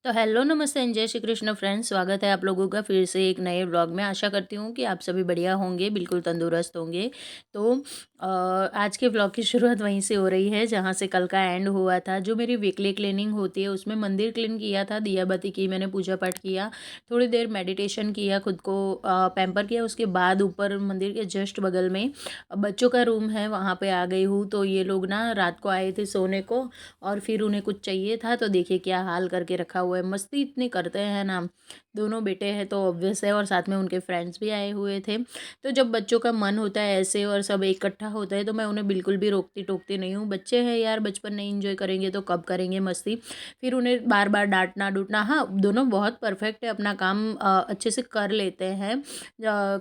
तो हेलो नमस्ते एंड जय श्री कृष्ण फ्रेंड्स। स्वागत है आप लोगों का फिर से एक नए व्लॉग में। आशा करती हूँ कि आप सभी बढ़िया होंगे, बिल्कुल तंदुरुस्त होंगे। तो आज के व्लॉग की शुरुआत वहीं से हो रही है जहाँ से कल का एंड हुआ था। जो मेरी वीकली क्लीनिंग होती है उसमें मंदिर क्लीन किया था, दिया बत्ती की, मैंने पूजा पाठ किया, थोड़ी देर मेडिटेशन किया, खुद को पैम्पर किया। उसके बाद ऊपर मंदिर के जस्ट बगल में बच्चों का रूम है, वहाँ पे आ गई हूँ। तो ये लोग ना रात को आए थे सोने को और फिर उन्हें कुछ चाहिए था, तो देखिए क्या हाल करके रखा हुआ है। मस्ती इतनी करते हैं ना, दोनों बेटे हैं तो ऑब्वियस है, और साथ में उनके फ्रेंड्स भी आए हुए थे। तो जब बच्चों का मन होता है ऐसे और सब इकट्ठा होता है तो मैं उन्हें बिल्कुल भी रोकती टोकती नहीं हूँ। बच्चे हैं यार, बचपन नहीं इंजॉय करेंगे तो कब करेंगे मस्ती। फिर उन्हें बार बार डांटना डूटना, हाँ दोनों बहुत परफेक्ट है, अपना काम अच्छे से कर लेते हैं।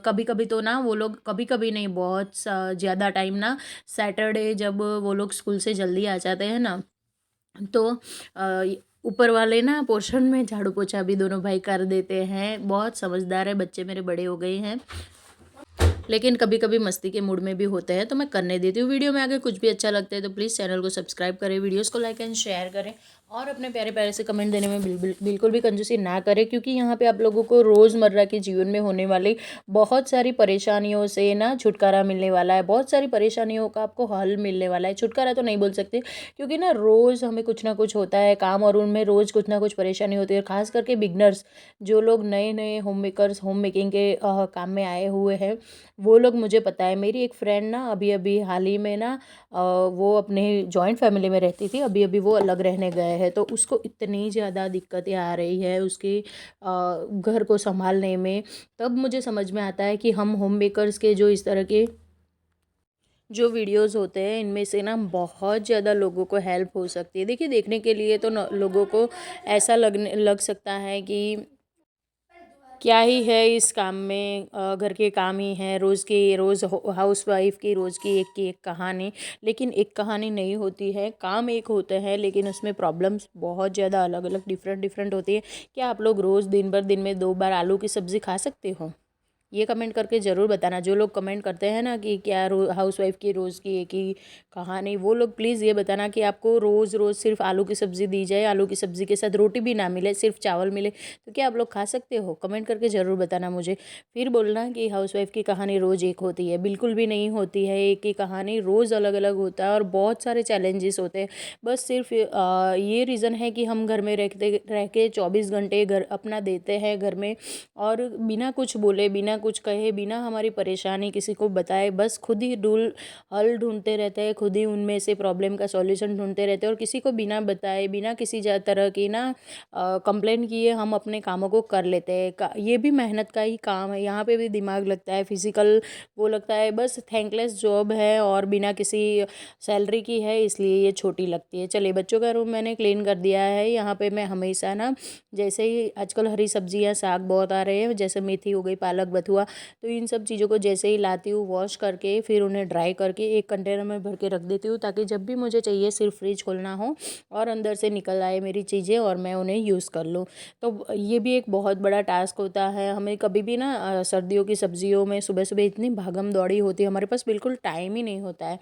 कभी कभी तो ना वो लोग, कभी कभी नहीं, बहुत ज़्यादा टाइम ना, सैटरडे जब वो लोग स्कूल से जल्दी आ जाते हैं ना, तो ऊपर वाले ना पोर्शन में झाड़ू पोछा भी दोनों भाई कर देते हैं। बहुत समझदार है बच्चे मेरे, बड़े हो गए हैं, लेकिन कभी कभी मस्ती के मूड में भी होते हैं तो मैं करने देती हूँ। वीडियो में अगर कुछ भी अच्छा लगता है तो प्लीज़ चैनल को सब्सक्राइब करें, वीडियोस को लाइक एंड शेयर करें, और अपने प्यारे प्यारे से कमेंट देने में बिल्कुल भी कंजूसी ना करें, क्योंकि यहाँ पे आप लोगों को रोज़मर्रा के जीवन में होने वाली बहुत सारी परेशानियों से ना छुटकारा मिलने वाला है। बहुत सारी परेशानियों का आपको हल मिलने वाला है। छुटकारा तो नहीं बोल सकते, क्योंकि ना रोज़ हमें कुछ ना कुछ होता है काम, और उनमें रोज़ कुछ ना कुछ परेशानी होती है। खास करके बिगनर्स, जो लोग नए नए होम मेकर्स, होम मेकिंग के काम में आए हुए हैं, वो लोग, मुझे पता है। मेरी एक फ्रेंड ना अभी अभी हाल ही में ना वो अपने जॉइंट फैमिली में रहती थी, अभी अभी वो अलग रहने गए हैं, तो उसको इतनी ज़्यादा दिक्कतें आ रही है उसके घर को संभालने में। तब मुझे समझ में आता है कि हम होम मेकर्स के जो इस तरह के जो वीडियोस होते हैं, इनमें से ना बहुत ज़्यादा लोगों को हेल्प हो सकती है। देखिए, देखने के लिए तो लोगों को ऐसा लग सकता है कि क्या ही है इस काम में, घर के काम ही हैं, रोज़ की रोज़ हाउस वाइफ की रोज़ की एक कहानी। लेकिन एक कहानी नहीं होती है, काम एक होते हैं, लेकिन उसमें प्रॉब्लम्स बहुत ज़्यादा अलग अलग डिफरेंट डिफरेंट होती है। क्या आप लोग रोज़ दिन में 2 बार आलू की सब्ज़ी खा सकते हो? ये कमेंट करके ज़रूर बताना। जो लोग कमेंट करते हैं ना कि क्या हाउसवाइफ की रोज़ की एक ही कहानी, वो लोग प्लीज़ ये बताना कि आपको रोज़ रोज़ सिर्फ आलू की सब्ज़ी दी जाए, आलू की सब्ज़ी के साथ रोटी भी ना मिले, सिर्फ चावल मिले, तो क्या आप लोग खा सकते हो? कमेंट करके ज़रूर बताना मुझे। फिर बोलना कि हाउसवाइफ की कहानी रोज़ एक होती है, बिल्कुल भी नहीं होती है। एक ही कहानी रोज़ अलग अलग होता है, और बहुत सारे चैलेंजेस होते हैं। बस सिर्फ ये रीज़न है कि हम घर में रह के 24 घंटे घर अपना देते हैं घर में, और बिना कुछ बोले, बिना कुछ कहे, बिना हमारी परेशानी किसी को बताए, बस खुद ही डूल हल ढूंढते रहते हैं, खुद ही उनमें से प्रॉब्लम का सॉल्यूशन ढूंढते रहते हैं, और किसी को बिना बताए, बिना किसी तरह की ना कंप्लेन किए हम अपने कामों को कर लेते हैं। ये भी मेहनत का ही काम है, यहाँ पे भी दिमाग लगता है, फिजिकल वो लगता है। बस थैंकलेस जॉब है और बिना किसी सैलरी की है, इसलिए ये छोटी लगती है। चलिए, बच्चों का रूम मैंने क्लीन कर दिया है। यहाँ पे मैं हमेशा ना, जैसे ही आजकल हरी सब्जियाँ साग बहुत आ रहे हैं, जैसे मेथी हो गई, पालक, बथुआ, तो इन सब चीज़ों को जैसे ही लाती हूँ वॉश करके, फिर उन्हें ड्राई करके एक कंटेनर में भर के रख देती हूँ, ताकि जब भी मुझे चाहिए सिर्फ फ्रिज खोलना हो और अंदर से निकल आए मेरी चीज़ें और मैं उन्हें यूज़ कर लूँ। तो ये भी एक बहुत बड़ा टास्क होता है। हमें कभी भी ना सर्दियों की सब्जियों में सुबह सुबह इतनी भागम दौड़ी होती है, हमारे पास बिल्कुल टाइम ही नहीं होता है।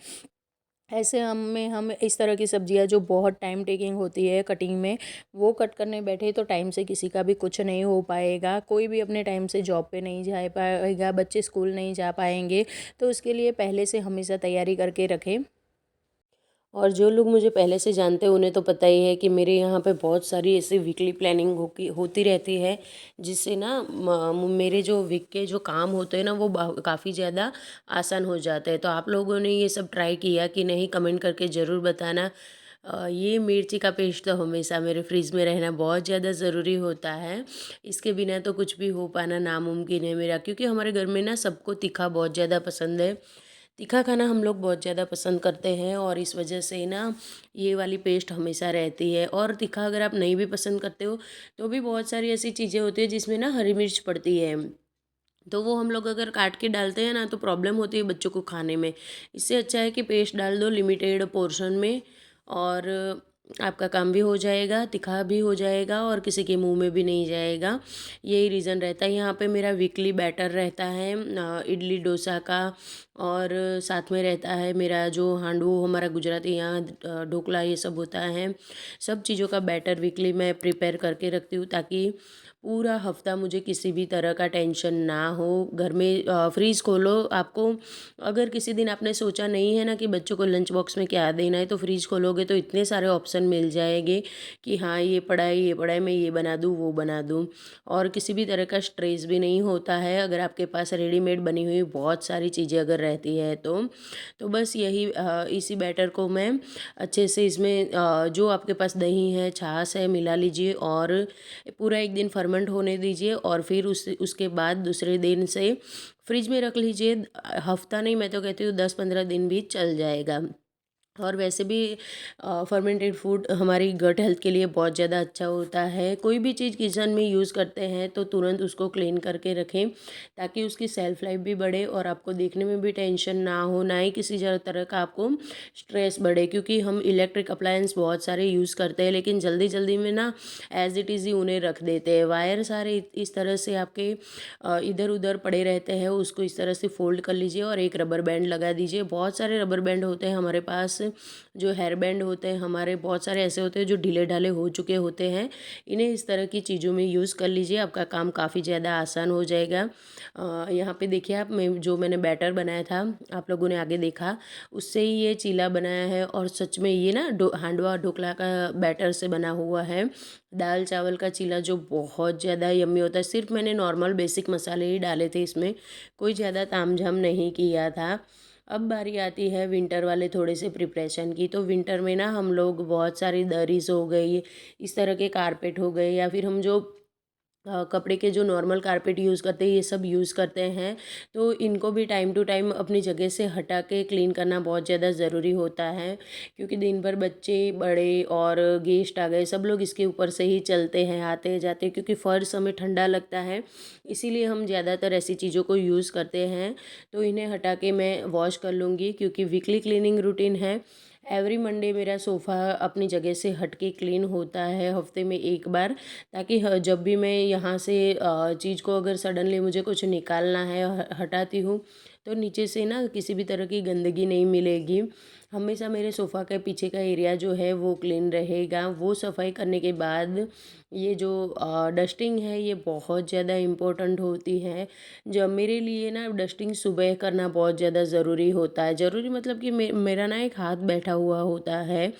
ऐसे हम इस तरह की सब्जियां जो बहुत टाइम टेकिंग होती है कटिंग में, वो कट करने बैठे तो टाइम से किसी का भी कुछ नहीं हो पाएगा। कोई भी अपने टाइम से जॉब पे नहीं जा पाएगा, बच्चे स्कूल नहीं जा पाएंगे। तो उसके लिए पहले से हमेशा तैयारी करके रखें। और जो लोग मुझे पहले से जानते हैं उन्हें तो पता ही है कि मेरे यहाँ पे बहुत सारी ऐसी वीकली प्लानिंग होती रहती है, जिससे ना मेरे जो वीक के जो काम होते हैं ना वो काफ़ी ज़्यादा आसान हो जाते हैं। तो आप लोगों ने ये सब ट्राई किया कि नहीं, कमेंट करके ज़रूर बताना। ये मिर्ची का पेस्ट तो हमेशा मेरे फ्रिज में रहना बहुत ज़्यादा ज़रूरी होता है। इसके बिना तो कुछ भी हो पाना नामुमकिन है मेरा, क्योंकि हमारे घर में ना सबको तीखा बहुत ज़्यादा पसंद है। तीखा खाना हम लोग बहुत ज़्यादा पसंद करते हैं, और इस वजह से ना ये वाली पेस्ट हमेशा रहती है। और तीखा अगर आप नहीं भी पसंद करते हो तो भी बहुत सारी ऐसी चीज़ें होती है जिसमें ना हरी मिर्च पड़ती है, तो वो हम लोग अगर काट के डालते हैं ना तो प्रॉब्लम होती है बच्चों को खाने में। इससे अच्छा है कि पेस्ट डाल दो लिमिटेड पोर्शन में, और आपका काम भी हो जाएगा, तीखा भी हो जाएगा, और किसी के मुंह में भी नहीं जाएगा। यही रीज़न रहता है। यहाँ पे मेरा वीकली बैटर रहता है इडली डोसा का, और साथ में रहता है मेरा जो हांडवो, हमारा गुजराती यहाँ ढोकला ये सब होता है। सब चीज़ों का बैटर वीकली मैं प्रिपेयर करके रखती हूँ, ताकि पूरा हफ्ता मुझे किसी भी तरह का टेंशन ना हो। घर में फ्रीज़ खोलो, आपको अगर किसी दिन आपने सोचा नहीं है ना कि बच्चों को लंच बॉक्स में क्या देना है, तो फ्रीज़ खोलोगे तो इतने सारे ऑप्शन मिल जाएंगे कि हाँ ये पड़ा है, ये पड़ा है, मैं ये बना दूँ, वो बना दूँ। और किसी भी तरह का स्ट्रेस भी नहीं होता है अगर आपके पास रेडीमेड बनी हुई बहुत सारी चीज़ें अगर रहती है तो बस यही इसी बैटर को मैं अच्छे से इसमें जो आपके पास दही है, छाछ है, मिला लीजिए और पूरा एक दिन फर्मेंट होने दीजिए, और फिर उसके बाद दूसरे दिन से फ्रिज में रख लीजिए। हफ्ता नहीं, मैं तो कहती हूँ 10-15 दिन भी चल जाएगा। और वैसे भी फर्मेंटेड फूड हमारी गट हेल्थ के लिए बहुत ज़्यादा अच्छा होता है। कोई भी चीज़ किचन में यूज़ करते हैं तो तुरंत उसको क्लीन करके रखें, ताकि उसकी सेल्फ लाइफ भी बढ़े और आपको देखने में भी टेंशन ना हो, ना ही किसी तरह का आपको स्ट्रेस बढ़े। क्योंकि हम इलेक्ट्रिक अप्लायंस बहुत सारे यूज़ करते हैं, लेकिन जल्दी जल्दी में ना एज इट इज़ ही उन्हें रख देते हैं। वायर सारे इस तरह से आपके इधर उधर पड़े रहते हैं, उसको इस तरह से फोल्ड कर लीजिए और एक रबर बैंड लगा दीजिए। बहुत सारे रबर बैंड होते हैं हमारे पास, जो हेयर बैंड होते हैं हमारे बहुत सारे ऐसे होते हैं जो ढीले ढाले हो चुके होते हैं। इन्हें इस तरह की चीज़ों में यूज़ कर लीजिए, आपका काम काफ़ी ज़्यादा आसान हो जाएगा। यहाँ पे देखिए आप, मैंने बैटर बनाया था, आप लोगों ने आगे देखा, उससे ही ये चीला बनाया है। और सच में ये ना हांडवा ढोकला का बैटर से बना हुआ है। दाल चावल का चीला जो बहुत ज़्यादा यम्मी होता है। सिर्फ मैंने नॉर्मल बेसिक मसाले ही डाले थे इसमें, कोई ज़्यादा तामझाम नहीं किया था। अब बारी आती है विंटर वाले थोड़े से प्रिपरेशन की। तो विंटर में ना हम लोग बहुत सारी दरीज हो गई, इस तरह के कारपेट हो गए, या फिर हम जो कपड़े के जो नॉर्मल कारपेट यूज़ करते हैं, ये सब यूज़ करते हैं। तो इनको भी टाइम टू टाइम अपनी जगह से हटा के क्लीन करना बहुत ज़्यादा ज़रूरी होता है। क्योंकि दिन भर बच्चे, बड़े और गेस्ट आ गए, सब लोग इसके ऊपर से ही चलते हैं, आते जाते, क्योंकि फर्श हमें ठंडा लगता है, इसीलिए हम ज़्यादातर ऐसी चीज़ों को यूज़ करते हैं। तो इन्हें हटा के मैं वॉश कर लूँगी, क्योंकि वीकली क्लीनिंग रूटीन है। एवरी मंडे मेरा सोफ़ा अपनी जगह से हट के क्लीन होता है, हफ्ते में एक बार। ताकि जब भी मैं यहाँ से चीज़ को अगर सडनली मुझे कुछ निकालना है, हटाती हूँ, तो नीचे से ना किसी भी तरह की गंदगी नहीं मिलेगी। हमेशा मेरे सोफ़ा के पीछे का एरिया जो है वो क्लीन रहेगा। वो सफाई करने के बाद ये जो डस्टिंग है ये बहुत ज़्यादा इम्पोर्टेंट होती है। जब मेरे लिए ना डस्टिंग सुबह करना बहुत ज़्यादा ज़रूरी होता है। ज़रूरी मतलब कि मेरा ना एक हाथ बैठा हुआ होता है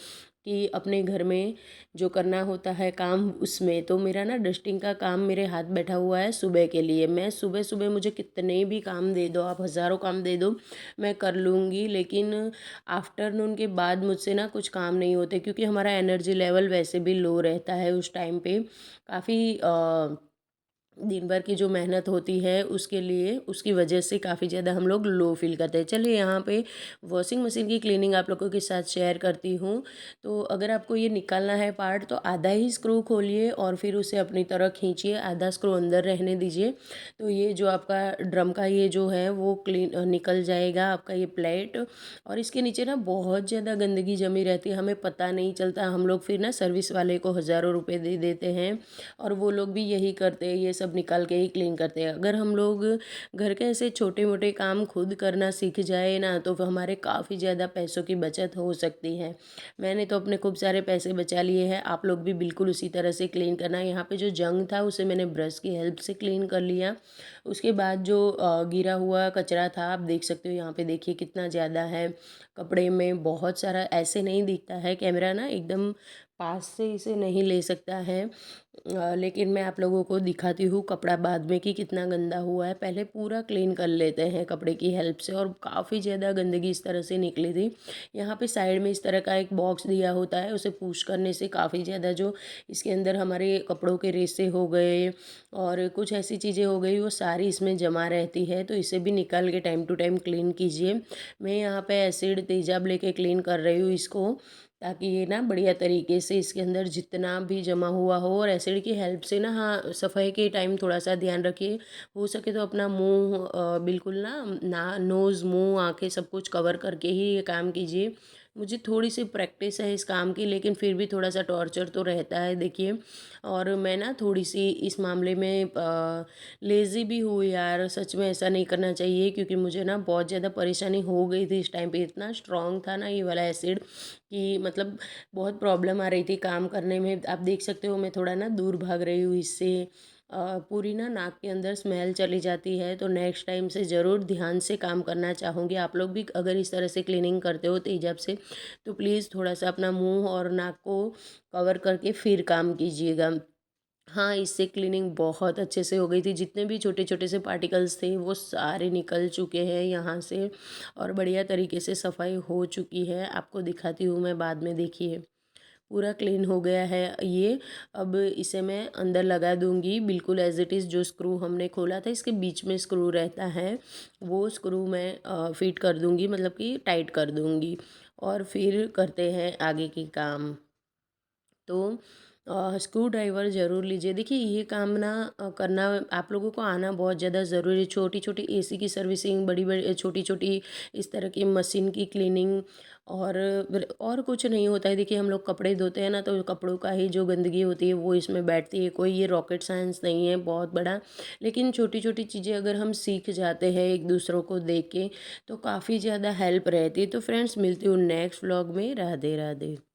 कि अपने घर में जो करना होता है काम, उसमें तो मेरा ना डस्टिंग का काम मेरे हाथ बैठा हुआ है सुबह के लिए। मैं सुबह सुबह, मुझे कितने भी काम दे दो आप, हज़ारों काम दे दो, मैं कर लूँगी। लेकिन आफ्टरनून के बाद मुझसे ना कुछ काम नहीं होते, क्योंकि हमारा एनर्जी लेवल वैसे भी लो रहता है उस टाइम पे। काफ़ी दिन भर की जो मेहनत होती है उसके लिए, उसकी वजह से काफ़ी ज़्यादा हम लोग लो फील करते हैं। चलिए यहाँ पे वॉशिंग मशीन की क्लीनिंग आप लोगों के साथ शेयर करती हूँ। तो अगर आपको ये निकालना है पार्ट, तो आधा ही स्क्रू खोलिए और फिर उसे अपनी तरह खींचिए, आधा स्क्रू अंदर रहने दीजिए। तो ये जो आपका ड्रम का ये जो है वो क्लीन निकल जाएगा, आपका ये प्लेट। और इसके नीचे ना बहुत ज़्यादा गंदगी जमी रहती है, हमें पता नहीं चलता। हम लोग फिर ना सर्विस वाले को हज़ारों रुपये दे देते हैं, और वो लोग भी यही करते हैं, ये सब निकाल के ही क्लीन करते हैं। अगर हम लोग घर के ऐसे छोटे मोटे काम खुद करना सीख जाए ना, तो हमारे काफ़ी ज़्यादा पैसों की बचत हो सकती है। मैंने तो अपने खूब सारे पैसे बचा लिए हैं, आप लोग भी बिल्कुल उसी तरह से क्लीन करना। यहाँ पे जो जंग था उसे मैंने ब्रश की हेल्प से क्लीन कर लिया। उसके बाद जो गिरा हुआ कचरा था, आप देख सकते हो यहाँ पे, देखिए कितना ज़्यादा है। कपड़े में बहुत सारा, ऐसे नहीं दिखता है, कैमरा ना एकदम पास से इसे नहीं ले सकता है। लेकिन मैं आप लोगों को दिखाती हूँ कपड़ा बाद में कि कितना गंदा हुआ है। पहले पूरा क्लीन कर लेते हैं कपड़े की हेल्प से, और काफ़ी ज़्यादा गंदगी इस तरह से निकली थी। यहाँ पे साइड में इस तरह का एक बॉक्स दिया होता है, उसे पुश करने से काफ़ी ज़्यादा जो इसके अंदर हमारे कपड़ों के रेसे हो गए और कुछ ऐसी चीज़ें हो गई, वो सारी इसमें जमा रहती है। तो इसे भी निकाल के टाइम टू टाइम क्लीन कीजिए। मैं यहाँ पे एसिड तेजाब लेके क्लीन कर रही हूँ इसको, ताकि ये ना बढ़िया तरीके से इसके अंदर जितना भी जमा हुआ हो। और एसिड की हेल्प से ना, हाँ, सफाई के टाइम थोड़ा सा ध्यान रखिए, हो सके तो अपना मुंह बिल्कुल ना नोज़, मुंह, आंखें सब कुछ कवर करके ही ये काम कीजिए। मुझे थोड़ी-सी प्रैक्टिस है इस काम की, लेकिन फिर भी थोड़ा-सा टॉर्चर तो रहता है देखिए। और मैं ना थोड़ी-सी इस मामले में लेज़ी भी हूँ यार, सच में ऐसा नहीं करना चाहिए, क्योंकि मुझे ना बहुत ज़्यादा परेशानी हो गई थी इस टाइम पे। इतना स्ट्रॉन्ग था ना ये वाला एसिड कि मतलब बहुत प्रॉब्लम आ रही थी काम करने में। आप देख सकते हो मैं थोड़ा ना दूर भाग रही हूँ इससे। पूरी ना नाक के अंदर स्मेल चली जाती है, तो नेक्स्ट टाइम से ज़रूर ध्यान से काम करना चाहूँगी। आप लोग भी अगर इस तरह से क्लीनिंग करते हो तेज़ाब से, तो प्लीज़ थोड़ा-सा अपना मुँह और नाक को कवर करके फिर काम कीजिएगा। हाँ, इससे क्लीनिंग बहुत अच्छे से हो गई थी, जितने भी छोटे-छोटे से पार्टिकल्स थे वो सारे निकल चुके हैं यहाँ से, और बढ़िया तरीके से सफाई हो चुकी है। आपको दिखाती हूँ मैं बाद में, देखिए। पूरा क्लीन हो गया है ये। अब इसे मैं अंदर लगा दूँगी बिल्कुल एज़ इट इज़। जो स्क्रू हमने खोला था, इसके बीच में स्क्रू रहता है, वो स्क्रू मैं फिट कर दूँगी, मतलब कि टाइट कर दूँगी, और फिर करते हैं आगे के काम। तो स्क्रू ड्राइवर ज़रूर लीजिए। देखिए ये काम ना करना आप लोगों को आना बहुत ज़्यादा ज़रूरी है। छोटी-छोटी एसी की सर्विसिंग, बड़ी-बड़ी छोटी-छोटी इस तरह की मशीन की क्लीनिंग, और और कुछ नहीं होता है। देखिए हम लोग कपड़े धोते हैं ना, तो कपड़ों का ही जो गंदगी होती है वो इसमें बैठती है। कोई ये रॉकेट साइंस नहीं है बहुत बड़ा, लेकिन छोटी-छोटी चीज़ें अगर हम सीख जाते हैं एक दूसरों को देख के, तो काफ़ी ज़्यादा हेल्प रहती है। तो फ्रेंड्स, मिलती हूँ नेक्स्ट व्लॉग में। राधे राधे।